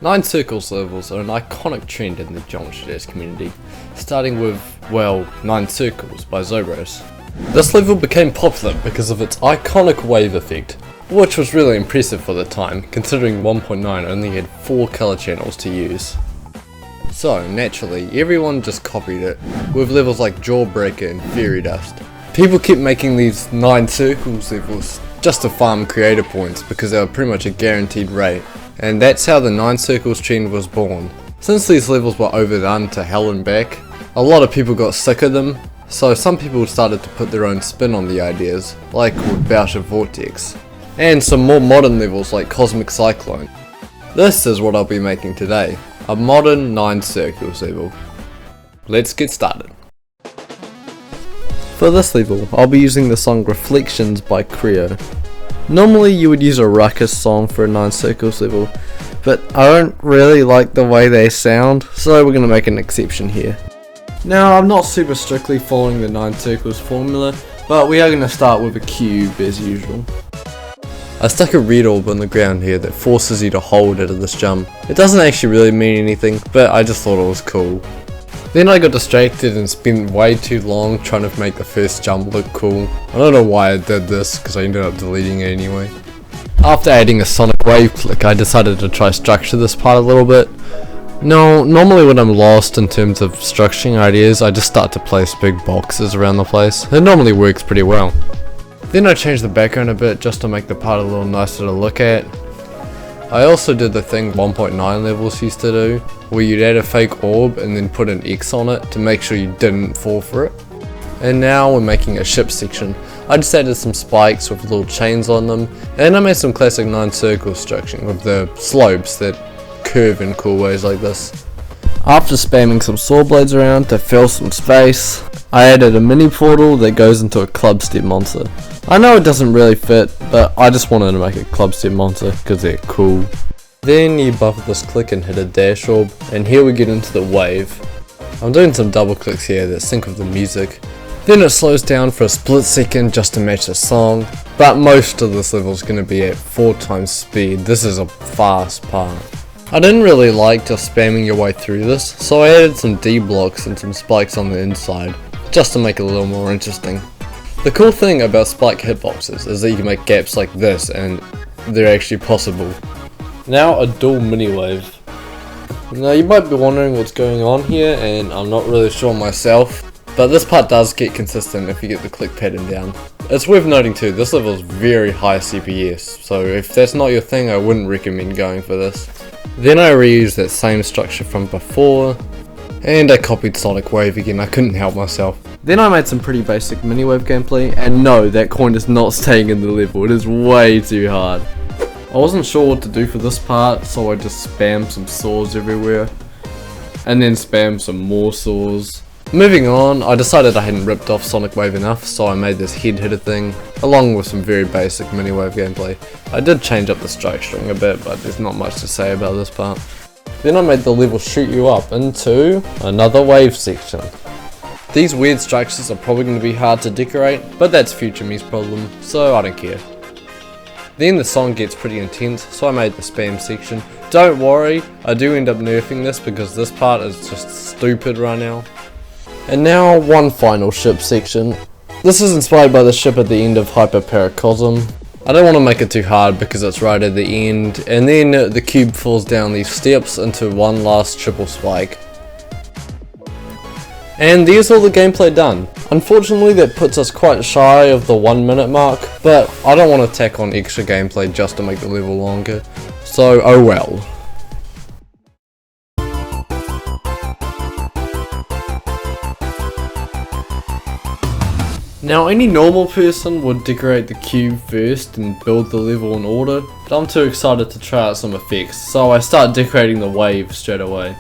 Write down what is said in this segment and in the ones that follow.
9 Circles levels are an iconic trend in the Geometry Dash community, starting with, well, 9 Circles by Zobros. This level became popular because of its iconic wave effect, which was really impressive for the time, considering 1.9 only had 4 color channels to use. So, naturally, everyone just copied it, with levels like Jawbreaker and Fairy Dust. People kept making these 9 Circles levels just to farm creator points because they were pretty much a guaranteed rate, and that's how the 9 Circles trend was born. Since these levels were overdone to hell and back, a lot of people got sick of them, so some people started to put their own spin on the ideas, like with Bout of Vortex, and some more modern levels like Cosmic Cyclone. This is what I'll be making today, a modern 9 Circles level. Let's get started. For this level, I'll be using the song Reflections by Creo. Normally you would use a Ruckus song for a 9 Circles level, but I don't really like the way they sound, so we're going to make an exception here. Now, I'm not super strictly following the 9 Circles formula, but we are going to start with a cube as usual. I stuck a red orb on the ground here that forces you to hold it at this jump. It doesn't actually really mean anything, but I just thought it was cool. Then I got distracted and spent way too long trying to make the first jump look cool. I don't know why I did this, because I ended up deleting it anyway. After adding a sonic wave click, I decided to try structure this part a little bit. No, normally when I'm lost in terms of structuring ideas, I just start to place big boxes around the place. It normally works pretty well. Then I changed the background a bit just to make the part a little nicer to look at. I also did the thing 1.9 levels used to do, where you'd add a fake orb and then put an X on it to make sure you didn't fall for it. And now we're making a ship section. I just added some spikes with little chains on them, and I made some classic 9 Circles structuring with the slopes that curve in cool ways like this. After spamming some saw blades around to fill some space, I added a mini portal that goes into a club step monster. I know it doesn't really fit, but I just wanted to make a club step monster because they're cool. Then you buffer this click and hit a dash orb, and here we get into the wave. I'm doing some double clicks here that sync with the music. Then it slows down for a split second just to match the song, but most of this level is going to be at 4 times speed. This is a fast part. I didn't really like just spamming your way through this, so I added some D blocks and some spikes on the inside, just to make it a little more interesting. The cool thing about spike hitboxes is that you can make gaps like this, and they're actually possible. Now a dual mini wave. Now you might be wondering what's going on here, and I'm not really sure myself, but this part does get consistent if you get the click pattern down. It's worth noting too, this level is very high CPS, so if that's not your thing I wouldn't recommend going for this. Then I reused that same structure from before, and I copied Sonic Wave again, I couldn't help myself. Then I made some pretty basic mini wave gameplay, and no, that coin is not staying in the level, it is way too hard. I wasn't sure what to do for this part, so I just spammed some saws everywhere, and then spammed some more saws. Moving on, I decided I hadn't ripped off Sonic Wave enough, so I made this head hitter thing, along with some very basic mini wave gameplay. I did change up the strike string a bit, but there's not much to say about this part. Then I made the level shoot you up into another wave section. These weird structures are probably going to be hard to decorate, but that's future me's problem, so I don't care. Then the song gets pretty intense, so I made the spam section. Don't worry, I do end up nerfing this because this part is just stupid right now. And now one final ship section. This is inspired by the ship at the end of Hyper Paracosm. I don't want to make it too hard because it's right at the end, and then the cube falls down these steps into one last triple spike. And there's all the gameplay done. Unfortunately that puts us quite shy of the 1 minute mark, but I don't want to tack on extra gameplay just to make the level longer, so oh well. Now any normal person would decorate the cube first and build the level in order, but I'm too excited to try out some effects, so I start decorating the wave straight away.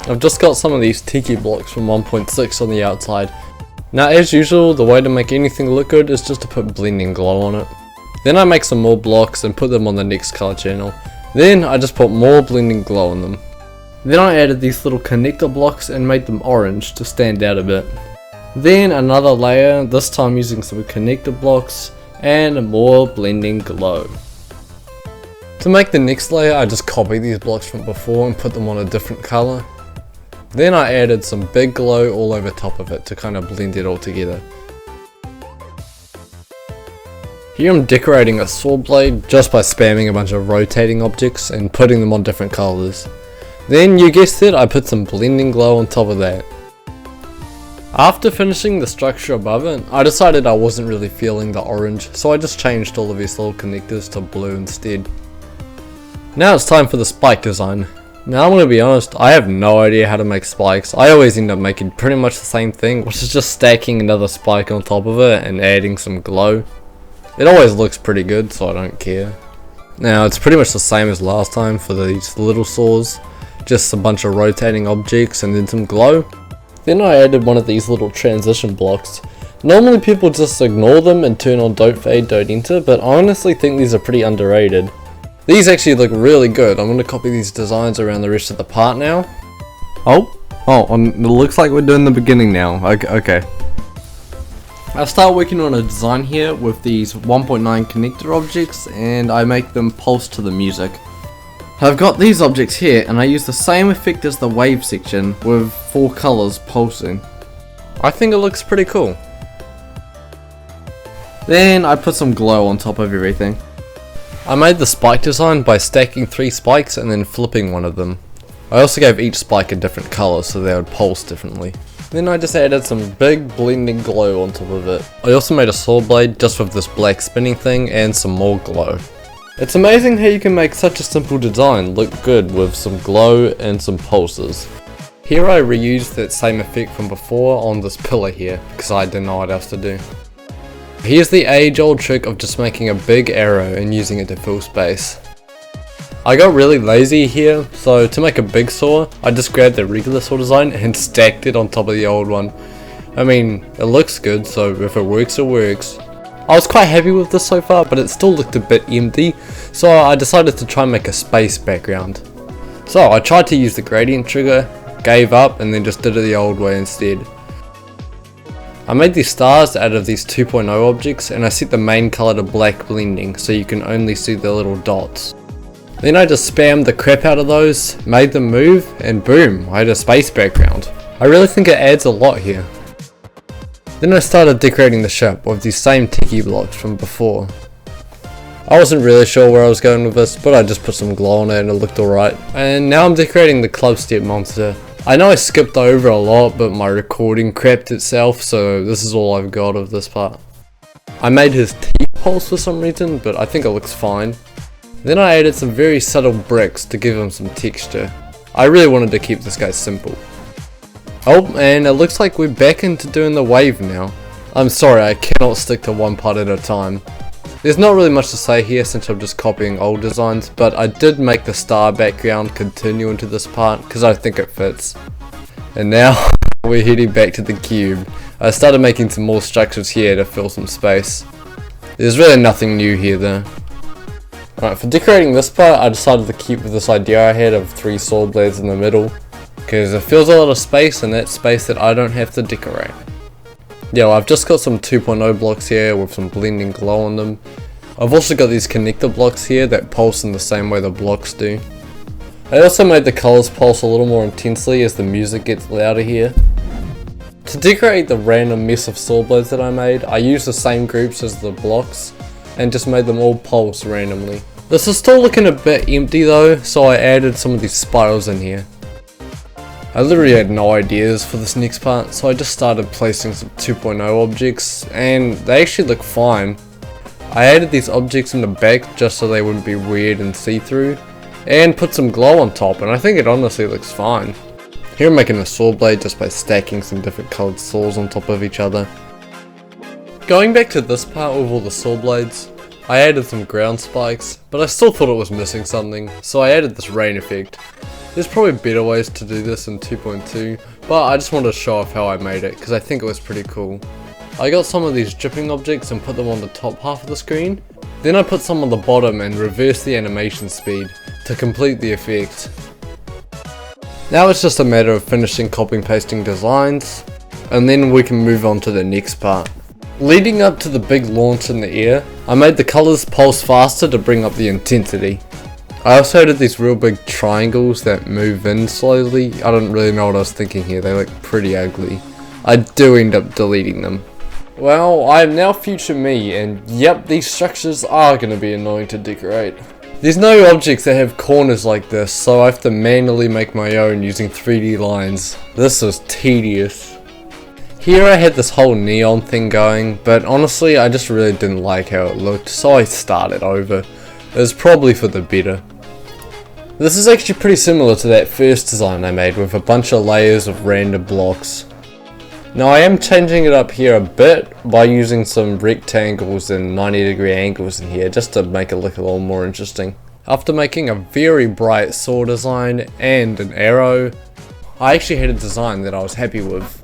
I've just got some of these tiki blocks from 1.6 on the outside. Now as usual, the way to make anything look good is just to put blending glow on it. Then I make some more blocks and put them on the next color channel. Then I just put more blending glow on them. Then I added these little connector blocks and made them orange to stand out a bit. Then another layer, this time using some connector blocks and more blending glow. To make the next layer, I just copied these blocks from before and put them on a different color. Then I added some big glow all over top of it to kind of blend it all together. Here I'm decorating a sword blade just by spamming a bunch of rotating objects and putting them on different colors. Then, you guessed it, I put some blending glow on top of that. After finishing the structure above it, I decided I wasn't really feeling the orange, so I just changed all of these little connectors to blue instead. Now it's time for the spike design. Now I'm gonna be honest, I have no idea how to make spikes. I always end up making pretty much the same thing, which is just stacking another spike on top of it and adding some glow. It always looks pretty good, so I don't care. Now it's pretty much the same as last time for these little saws. Just a bunch of rotating objects and then some glow. Then I added one of these little transition blocks. Normally people just ignore them and turn on don't fade, don't enter, but I honestly think these are pretty underrated. These actually look really good. I'm going to copy these designs around the rest of the part now. Oh, it looks like we're doing the beginning now. Okay. I start working on a design here with these 1.9 connector objects and I make them pulse to the music. I've got these objects here and I use the same effect as the wave section with 4 colors pulsing. I think it looks pretty cool. Then I put some glow on top of everything. I made the spike design by stacking 3 spikes and then flipping one of them. I also gave each spike a different color so they would pulse differently. Then I just added some big blending glow on top of it. I also made a sword blade just with this black spinning thing and some more glow. It's amazing how you can make such a simple design look good with some glow and some pulses. Here I reused that same effect from before on this pillar here because I didn't know what else to do. Here's the age-old trick of just making a big arrow and using it to fill space. I got really lazy here, so to make a big saw, I just grabbed the regular saw design and stacked it on top of the old one. I mean, it looks good, so if it works, it works. I was quite happy with this so far, but it still looked a bit empty, so I decided to try and make a space background. So I tried to use the gradient trigger, gave up, and then just did it the old way instead. I made these stars out of these 2.0 objects, and I set the main color to black blending, so you can only see the little dots. Then I just spammed the crap out of those, made them move, and boom, I had a space background. I really think it adds a lot here. Then I started decorating the ship with these same tiki blocks from before. I wasn't really sure where I was going with this, but I just put some glow on it and it looked alright. And now I'm decorating the Clubstep monster. I know I skipped over a lot, but my recording crapped itself, so this is all I've got of this part. I made his teeth pulse for some reason, but I think it looks fine. Then I added some very subtle bricks to give him some texture. I really wanted to keep this guy simple. Oh, and it looks like we're back into doing the wave now. I'm sorry, I cannot stick to one part at a time. There's not really much to say here since I'm just copying old designs, but I did make the star background continue into this part because I think it fits. And now we're heading back to the cube. I started making some more structures here to fill some space. There's really nothing new here though. Alright, for decorating this part, I decided to keep with this idea I had of 3 sword blades in the middle, because it fills a lot of space and that's space that I don't have to decorate. Yeah, well, I've just got some 2.0 blocks here with some blending glow on them. I've also got these connector blocks here that pulse in the same way the blocks do. I also made the colors pulse a little more intensely as the music gets louder here. To decorate the random mess of sword blades that I made, I used the same groups as the blocks and just made them all pulse randomly. This is still looking a bit empty though, so I added some of these spirals in here. I literally had no ideas for this next part, so I just started placing some 2.0 objects, and they actually look fine. I added these objects in the back just so they wouldn't be weird and see-through, and put some glow on top, and I think it honestly looks fine. Here I'm making a sword blade just by stacking some different coloured saws on top of each other. Going back to this part with all the sword blades, I added some ground spikes, but I still thought it was missing something, so I added this rain effect. There's probably better ways to do this in 2.2, but I just wanted to show off how I made it, because I think it was pretty cool. I got some of these dripping objects and put them on the top half of the screen, then I put some on the bottom and reversed the animation speed to complete the effect. Now it's just a matter of finishing copying and pasting designs, and then we can move on to the next part. Leading up to the big launch in the air, I made the colors pulse faster to bring up the intensity. I also added these real big triangles that move in slowly. I don't really know what I was thinking here, they look pretty ugly. I do end up deleting them. Well, I am now future me, and yep, these structures are going to be annoying to decorate. There's no objects that have corners like this, so I have to manually make my own using 3D lines. This was tedious. Here I had this whole neon thing going, but honestly I just really didn't like how it looked, so I started over. It was probably for the better. This is actually pretty similar to that first design I made with a bunch of layers of random blocks. Now I am changing it up here a bit by using some rectangles and 90-degree angles in here just to make it look a little more interesting. After making a very bright sword design and an arrow, I actually had a design that I was happy with.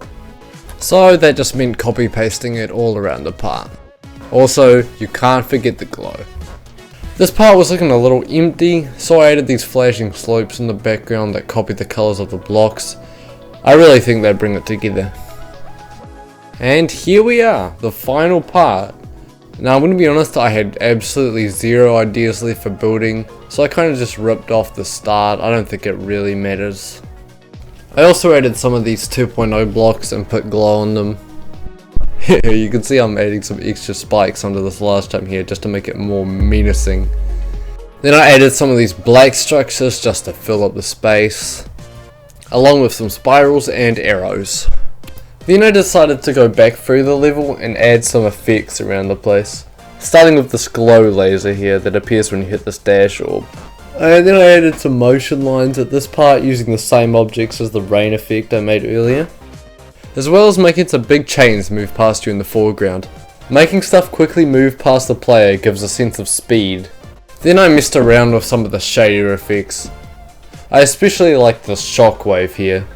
So that just meant copy pasting it all around the part. Also, you can't forget the glow. This part was looking a little empty, so I added these flashing slopes in the background that copied the colours of the blocks. I really think they bring it together. And here we are, the final part. Now I'm going to be honest, I had absolutely zero ideas left for building, so I kind of just ripped off the start. I don't think it really matters. I also added some of these 2.0 blocks and put glow on them. You can see I'm adding some extra spikes onto this last time here just to make it more menacing. Then I added some of these black structures just to fill up the space, along with some spirals and arrows. Then I decided to go back through the level and add some effects around the place, starting with this glow laser here that appears when you hit this dash orb. And then I added some motion lines at this part using the same objects as the rain effect I made earlier, as well as making some big chains move past you in the foreground. Making stuff quickly move past the player gives a sense of speed. Then I messed around with some of the shader effects. I especially like the shockwave here.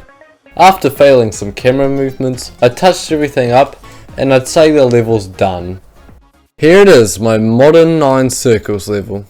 After failing some camera movements, I touched everything up and I'd say the level's done. Here it is, my modern 9 circles level.